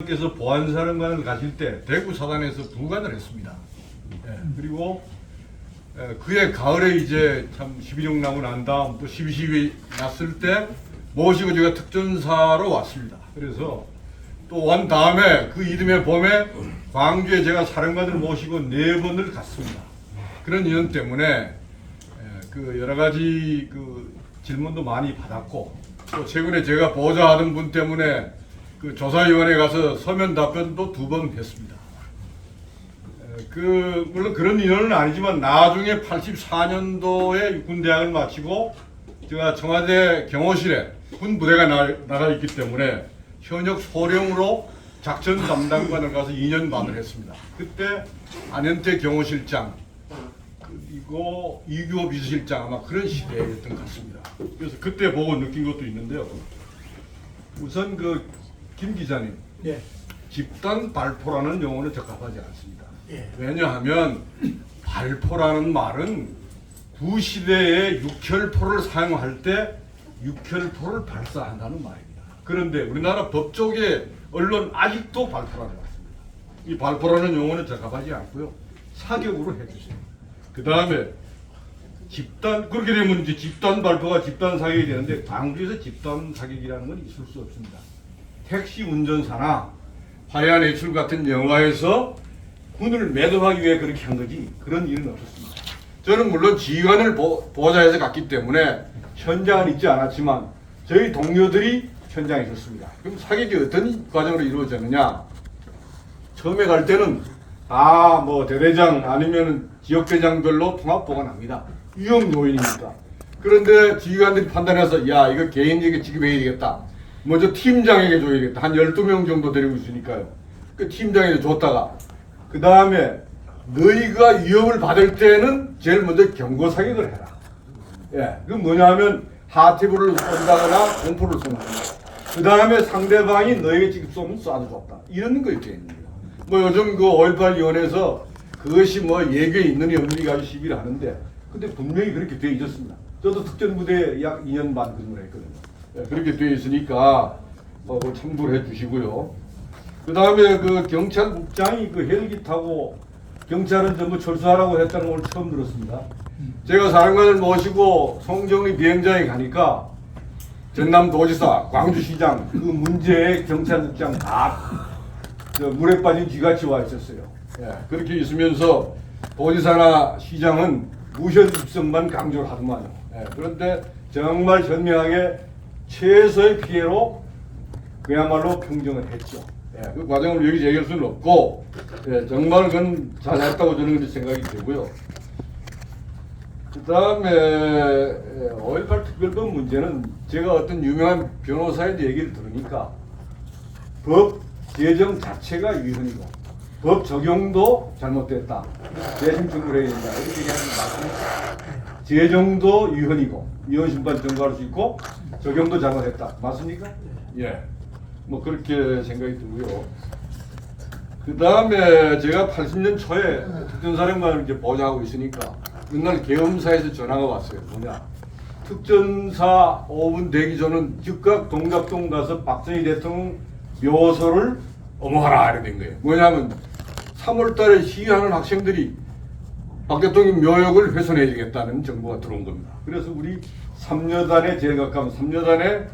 께서 보안사령관을 가실 때 대구 사단에서 부관을 했습니다. 그리고 그해 가을에 이제 참 12.6 나고 난 다음 또 12.12 났을 때 모시고 제가 특전사로 왔습니다. 그래서 또 온 다음에 그 이듬해 봄에 광주에 제가 사령관을 모시고 4번을 갔습니다. 그런 인연 때문에 그 여러 가지 그 질문도 많이 받았고 또 최근에 제가 보좌하던 분 때문에 그 조사위원회 가서 서면 답변도 2번 했습니다. 물론 그런 인연은 아니지만 나중에 84년도에 군대학을 마치고 제가 청와대 경호실에 군 부대가 나가 있기 때문에 현역 소령으로 작전 담당관을 가서 2년 반을 했습니다. 그때 안현태 경호실장 그리고 이규호 비서실장 아마 그런 시대였던 것 같습니다. 그래서 그때 보고 느낀 것도 있는데요. 우선 김 기자님, 예. 집단 발포라는 용어는 적합하지 않습니다. 예. 왜냐하면 발포라는 말은 구시대에 육혈포를 사용할 때 육혈포를 발사한다는 말입니다. 그런데 우리나라 법 쪽에 언론 아직도 발포라는 것 같습니다. 이 발포라는 용어는 적합하지 않고요. 사격으로 해주세요. 그 다음에 그렇게 되면 이제 집단 발포가 집단 사격이 되는데 광주에서 집단 사격이라는 건 있을 수 없습니다. 택시 운전사나 화려한 외출 같은 영화에서 군을 매도하기 위해 그렇게 한 거지 그런 일은 없었습니다. 저는 물론 지휘관을 보좌해서 갔기 때문에 현장은 있지 않았지만 저희 동료들이 현장에 있었습니다. 그럼 사격이 어떤 과정으로 이루어졌느냐? 처음에 갈 때는 뭐 대대장 아니면 지역대장별로 통합 보관합니다. 위험 요인이니까. 그런데 지휘관들이 판단해서 야 이거 개인에게 지급해야 되겠다. 먼저 팀장에게 줘야겠다. 한 12명 정도 데리고 있으니까요. 그 팀장에게 줬다가 그 다음에 너희가 위협을 받을 때는 제일 먼저 경고 사격을 해라. 그 뭐냐 하면 하티브를 쏜다거나 공포를 쏜다. 그 다음에 상대방이 너에게 지금 쏘면 쏴도 좋다. 이런 거 있게 있는 거예요. 요즘 그 5.18 위원회에서 그것이 예교에 있느니 없느니 가지고 시비를 하는데 근데 분명히 그렇게 되어 있었습니다. 저도 특전부대에 약 2년 반 근무를 했거든요. 그렇게 되어 있으니까 참고를 해주시고요. 그 다음에 그 경찰국장이 그 헬기 타고 경찰은 전부 철수하라고 했다는 걸 처음 들었습니다. 제가 사령관을 모시고 송정리 비행장에 가니까 전남도지사, 광주시장 그 문제에 경찰국장 다 물에 빠진 쥐같이 와 있었어요. 그렇게 있으면서 도지사나 시장은 무현 입성만 강조를 하더만요. 그런데 정말 현명하게 최소의 피해로 그야말로 평정을 했죠. 그 과정을 여기서 얘기할 수는 없고 정말 그건 잘했다고 저는 생각이 되고요. 그 다음에 5.18 특별법 문제는 제가 어떤 유명한 변호사의 얘기를 들으니까 법 제정 자체가 위헌이고 법 적용도 잘못됐다. 재심 청구를 해야 된다. 이렇게 얘기하는 맞습니까? 제정도 위헌이고 위헌심판 청구할 수 있고 적용도 잘못했다. 맞습니까? 그렇게 생각이 들고요. 그 다음에 제가 80년 초에 특전사령관을 이제 보좌하고 있으니까 맨날 계엄사에서 전화가 왔어요. 뭐냐? 특전사 5분 대기 전은 즉각 동작동 가서 박정희 대통령 묘소를 엄호하라 이렇게 된 거예요. 뭐냐면 3월 달에 시위하는 학생들이 박 대통령 묘역을 훼손해야 되겠다는 정보가 들어온 겁니다. 그래서 우리 삼여단에 제일 가까운 삼여단에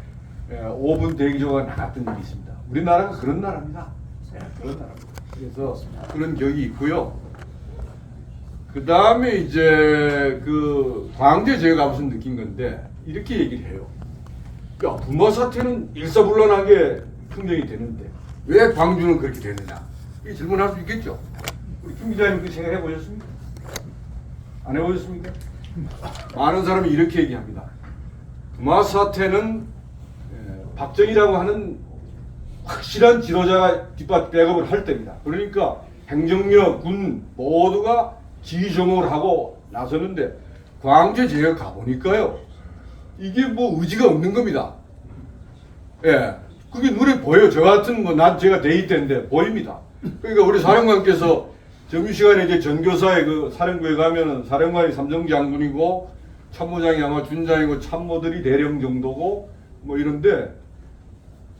5분 대기조가 나갔던 일이 있습니다. 우리나라가 그런 나라입니다. 그런 나라입니다. 그래서 그런 기억이 있고요. 그 다음에 이제 그 광주에 제가 가서 느낀 건데 이렇게 얘기를 해요. 야, 부마 사태는 일사불란하게 평정이 되는데 왜 광주는 그렇게 되느냐? 이 질문할 수 있겠죠. 우리 김 기자님 그 생각해 보셨습니까? 안 해보셨습니까? 많은 사람이 이렇게 얘기합니다. 부마 사태는 박정희라고 하는 확실한 지도자가 백업을 할 때입니다. 그러니까 행정력, 군 모두가 지휘정을 하고 나서는데 광주에 제가 가보니까요. 이게 의지가 없는 겁니다. 그게 눈에 보여요. 저 같은 제가 대위 때인데 보입니다. 그러니까 우리 사령관께서 점심시간에 이제 전교사의 그 사령부에 가면은 사령관이 삼정장군이고 참모장이 아마 준장이고 참모들이 대령 정도고 이런데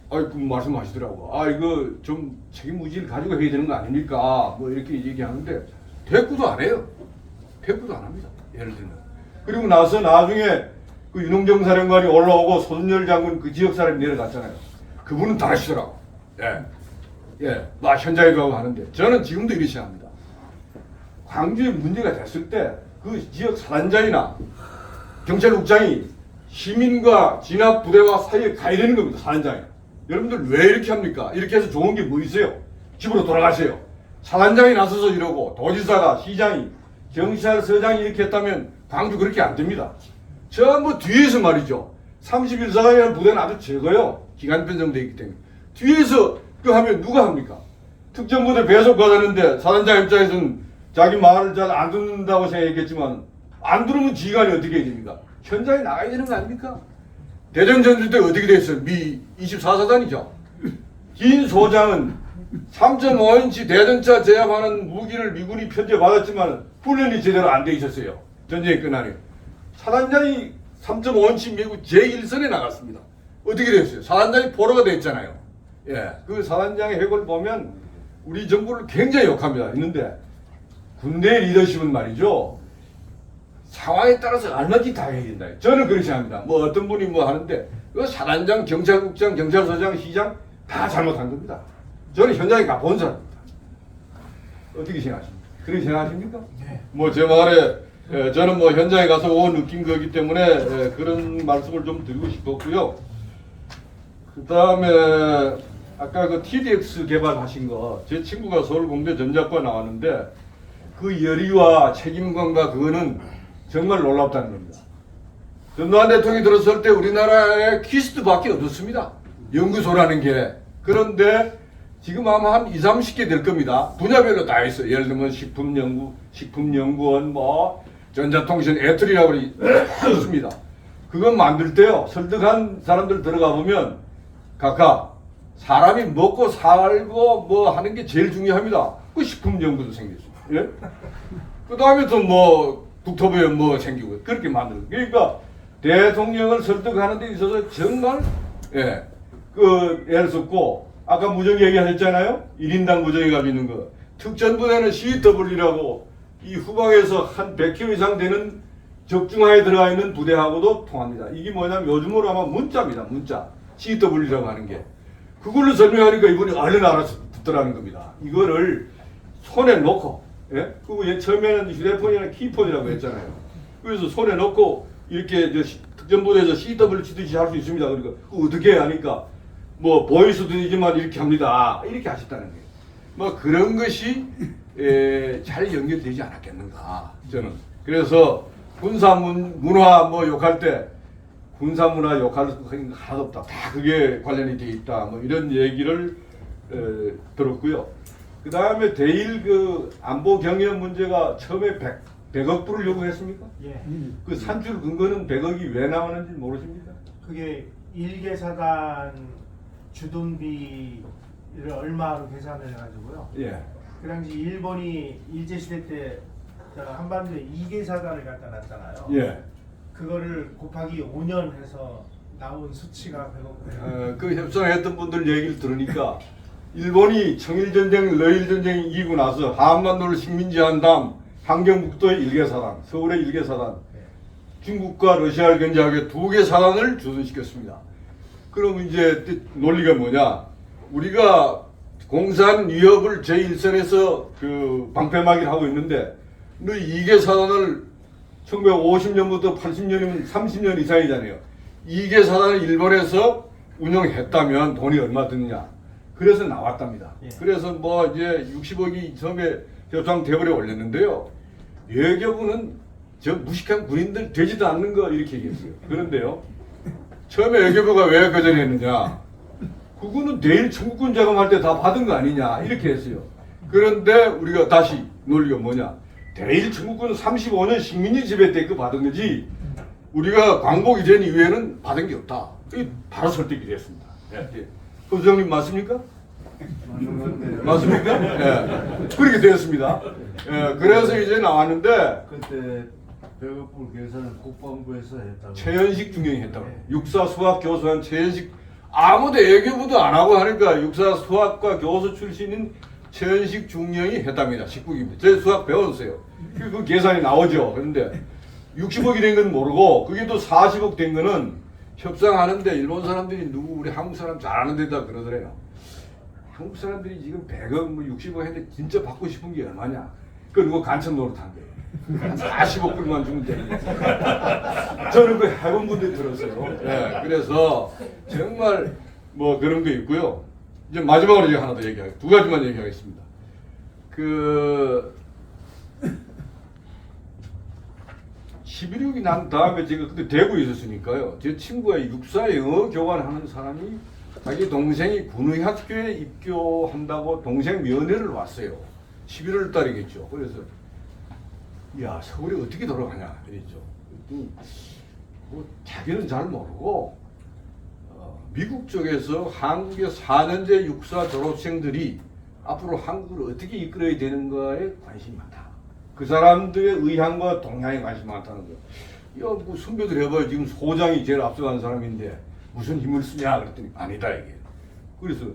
그 말씀하시더라고. 이거 좀 책임 의지를 가지고 해야 되는 거 아닙니까? 뭐 이렇게 얘기하는데 대꾸도 안 해요. 대꾸도 안 합니다. 예를 들면. 그리고 나서 나중에 그 윤홍정 사령관이 올라오고 소준열 장군 그 지역 사람이 내려갔잖아요. 그분은 다 하시더라고. 막 현장에 가고 하는데 저는 지금도 이렇게 생각합니다. 광주에 문제가 됐을 때 그 지역 사단장이나 경찰국장이 시민과 진압 부대와 사이에 가야 되는 겁니다. 사단장이. 여러분들 왜 이렇게 합니까? 이렇게 해서 좋은 게 뭐 있어요? 집으로 돌아가세요. 사단장이 나서서 이러고 도지사가 시장이 경찰서장이 이렇게 했다면 광주 그렇게 안 됩니다. 전부 뒤에서 말이죠. 31사단이라는 부대는 아주 적어요. 기간 편성되어 있기 때문에. 뒤에서 그 하면 누가 합니까? 특전부대 배속 받았는데 사단장 입장에서는 자기 말을 잘 안 듣는다고 생각했겠지만 안 들으면 지휘관이 어떻게 해야 됩니까? 현장에 나가야 되는 거 아닙니까? 대전 전투 때 어떻게 됐어요? 미 24사단이죠. 긴 소장은 3.5인치 대전차 제압하는 무기를 미군이 편제받았지만 훈련이 제대로 안 돼 있었어요. 전쟁이 끝나니. 사단장이 3.5인치 미국 제1선에 나갔습니다. 어떻게 됐어요? 사단장이 포로가 됐잖아요. 그 사단장의 해골 보면 우리 정부를 굉장히 욕합니다. 있는데 군대 리더십은 말이죠. 상황에 따라서 얼마든지 다 해야 된다. 저는 그렇게 생각합니다. 뭐 어떤 분이 뭐 하는데 그 사단장, 경찰국장, 경찰서장, 시장 다 잘못한 겁니다. 저는 현장에 가본 사람입니다. 어떻게 생각하십니까? 그렇게 생각하십니까? 네. 뭐 제 말에 저는 뭐 현장에 가서 느낀 거기 때문에 그런 말씀을 좀 드리고 싶었고요. 그 다음에 아까 그 TDX 개발하신 거 제 친구가 서울공대 전자과 나왔는데 그 열의와 책임감과 그거는 정말 놀랍다는 겁니다. 전두환 대통령이 들었을 때 우리나라에 퀴스트밖에 없었습니다. 연구소라는 게. 그런데 지금 아마 한 20, 30개 될 겁니다. 분야별로 다 있어요. 예를 들면 식품연구원, 뭐 전자통신 애틀이라고 있습니다. 그건 만들 때요. 설득한 사람들 들어가 보면 각각 사람이 먹고 살고 뭐 하는 게 제일 중요합니다. 그 식품연구도 생겼습니다. 예? 그 다음에 또 뭐 국토부에 뭐 생기고 그렇게 만들고. 그러니까 대통령을 설득하는 데 있어서 정말 애를 썼고 아까 무정 얘기하셨잖아요. 1인당 무정이 가지고 있는 거. 특전부대는 CW라고 이 후방에서 한 100km 이상 되는 적중하에 들어가 있는 부대하고도 통합니다. 이게 뭐냐면 요즘으로 아마 문자입니다. 문자. CW라고 하는 게. 그걸로 설명하니까 이분이 얼른 알아서 듣더라는 겁니다. 이거를 손에 놓고 그리고 처음에는 휴대폰이나 키폰이라고 했잖아요. 그래서 손에 넣고 이렇게 특전부대에서 CW 치듯이 할 수 있습니다. 그러니까 어떻게 하니까 뭐 보이스도 되지만 이렇게 합니다. 이렇게 하셨다는 거예요. 뭐 그런 것이 잘 연결되지 않았겠는가 저는. 그래서 군사 문화 뭐 욕할 때 군사 문화 욕할 거 하나도 없다. 다 그게 관련이 돼 있다. 뭐 이런 얘기를 들었고요. 그 다음에 대일 그 안보 경영 문제가 처음에 100억 불을 요구했습니까? 예. 그 산출 근거는 100억이 왜 나오는지 모르십니까? 그게 일개사단 주둔비를 얼마로 계산을 해가지고요. 그 당시 일본이 일제시대 때 한반도에 2개사단을 갖다 놨잖아요. 그거를 곱하기 5년 해서 나온 수치가 100억. 그 협상했던 분들 얘기를 들으니까 일본이 청일전쟁, 러일전쟁 이기고 나서 한반도를 식민지한 다음 함경북도의 1개 사단, 서울의 1개 사단, 중국과 러시아를 견제하게 2개 사단을 주둔시켰습니다. 그럼 이제 논리가 뭐냐? 우리가 공산 위협을 제1선에서 그 방패막이를 하고 있는데 너 2개 사단을 1950년부터 80년이면 30년 이상이잖아요. 2개 사단을 일본에서 운영했다면 돈이 얼마 드느냐? 그래서 나왔답니다. 그래서 뭐 이제 60억이 처음에 협상대벌에 올렸는데요. 외교부는 저 무식한 군인들 되지도 않는 거 이렇게 얘기했어요. 그런데요. 처음에 외교부가 왜 거절했느냐? 그거는 내일 청구권 자금할 때 다 받은 거 아니냐? 이렇게 했어요. 그런데 우리가 다시 논리가 뭐냐? 대일 청구권은 35년 식민지 지배 때 그 받은 거지 우리가 광복 이전 이후에는 받은 게 없다. 바로 설득이 됐습니다. 소장님 맞습니까? 맞습니까? 그렇게 되었습니다. 그래서 이제 나왔는데 그때 배급불 계산을 국방부에서 했다고. 최현식 중령이 했다고. 육사 수학 교수한 최현식 아무도 애교부도 안 하고 하니까 육사 수학과 교수 출신인 최현식 중령이 했답니다. 19기입니다. 제 수학 배웠어요. 그 계산이 나오죠. 그런데 60억이 된 건 모르고 그게 또 40억 된 거는 협상하는데 일본 사람들이 누구 우리 한국 사람 잘하는 데다 그러더래요. 한국 사람들이 지금 100억 뭐 60억 했는데 진짜 받고 싶은 게 얼마냐? 그 누구 간첩 노릇한 거예요. 40억 불만 주면 되는 저는 그 해본 분들 들었어요. 예, 그래서 정말 뭐 그런 거 있고요. 이제 마지막으로 제가 하나 더 얘기하겠습니다. 두 가지만 얘기하겠습니다. 그 11.6이 난 다음에 제가 그때 대구에 있었으니까요. 제 친구가 육사 영어 교환하는 사람이 자기 동생이 군의학교에 입교한다고 동생 면회를 왔어요. 11월 달이겠죠. 그래서 야 서울이 어떻게 돌아가냐 이랬죠. 그랬더니 뭐 자기는 잘 모르고 미국 쪽에서 한국의 4년제 육사 졸업생들이 앞으로 한국을 어떻게 이끌어야 되는가에 관심이 많다. 그 사람들의 의향과 동향에 관심이 많다는 거예요. 야, 뭐 선배들 해봐요. 지금 소장이 제일 앞서간 사람인데 무슨 힘을 쓰냐 그랬더니 아니다 이게. 그래서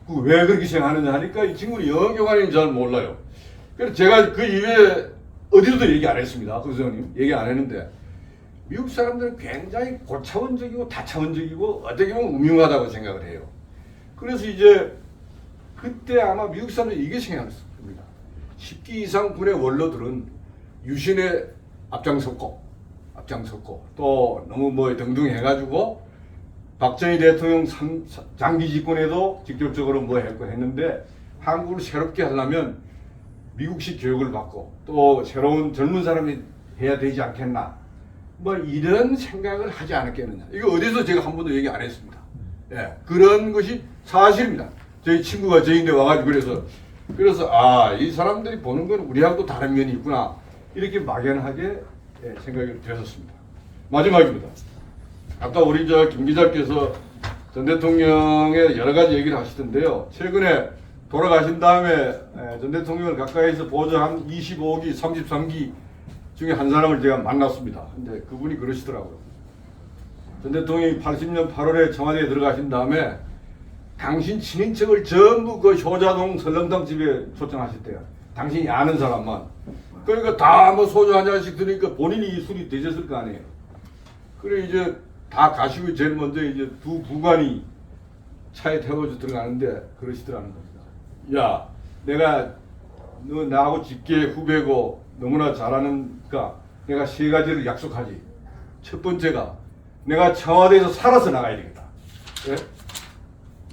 왜 그렇게 생각하느냐 하니까 이 친구는 영어 교관인지 잘 몰라요. 그래서 제가 그 이외에 어디서도 얘기 안 했습니다. 그 선생님 얘기 안 했는데 미국 사람들은 굉장히 고차원적이고 다차원적이고 어떻게 보면 음흉하다고 생각을 해요. 그래서 이제 그때 아마 미국 사람들이 이게 생각했을 겁니다. 10기 이상 군의 원로들은 유신에 앞장섰고 또 너무 뭐 등등 해가지고 박정희 대통령 장기 집권에도 직접적으로 뭐 했고 했는데 한국을 새롭게 하려면 미국식 교육을 받고 또 새로운 젊은 사람이 해야 되지 않겠나 뭐 이런 생각을 하지 않았겠느냐. 이거 어디서 제가 한 번도 얘기 안 했습니다. 예, 그런 것이 사실입니다. 저희 친구가 저희인데 와가지고 그래서 아, 이 사람들이 보는 건 우리하고 다른 면이 있구나 이렇게 막연하게 생각이 되었습니다. 마지막입니다. 아까 우리 김 기자께서 전 대통령의 여러 가지 얘기를 하시던데요. 최근에 돌아가신 다음에 전 대통령을 가까이서 보좌한 25기, 33기 중에 한 사람을 제가 만났습니다. 근데 그분이 그러시더라고요. 전 대통령이 80년 8월에 청와대에 들어가신 다음에 당신 친인척을 전부 그 효자동 설렁탕 집에 초청하셨대요. 당신이 아는 사람만. 그러니까 다 뭐 소주 한 잔씩 드니까 본인이 이 술이 되셨을 거 아니에요. 그래 이제 다 가시고 제일 먼저 이제 두 부관이 차에 태워서 들어가는데 그러시더라는 겁니다. 야, 내가 너 나하고 직계 후배고 너무나 잘하는가 내가 세 가지를 약속하지. 첫 번째가 내가 청와대에서 살아서 나가야 되겠다. 예?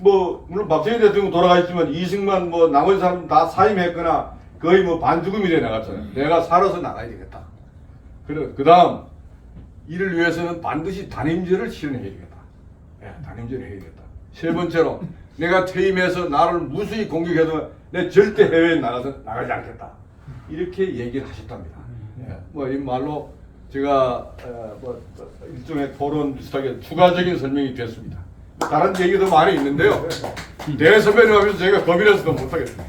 뭐 물론 박정희 대통령 돌아가셨지만 이승만 뭐 나머지 사람 다 사임했거나 거의 뭐 반죽음이 돼 나갔잖아요. 내가 살아서 나가야 되겠다. 그래 그 다음 이를 위해서는 반드시 단임제를 실현해야 되겠다. 예, 단임제를 해야 되겠다. 세 번째로 내가 퇴임해서 나를 무수히 공격해도 내 절대 해외에 나가지 않겠다. 이렇게 얘기를 하셨답니다. 예, 뭐 이 말로 제가 뭐 일종의 토론 비슷하게 추가적인 설명이 됐습니다. 다른 얘기도 많이 있는데요. 내 선배님 하면서 제가 겁이 나서 못하겠습니다.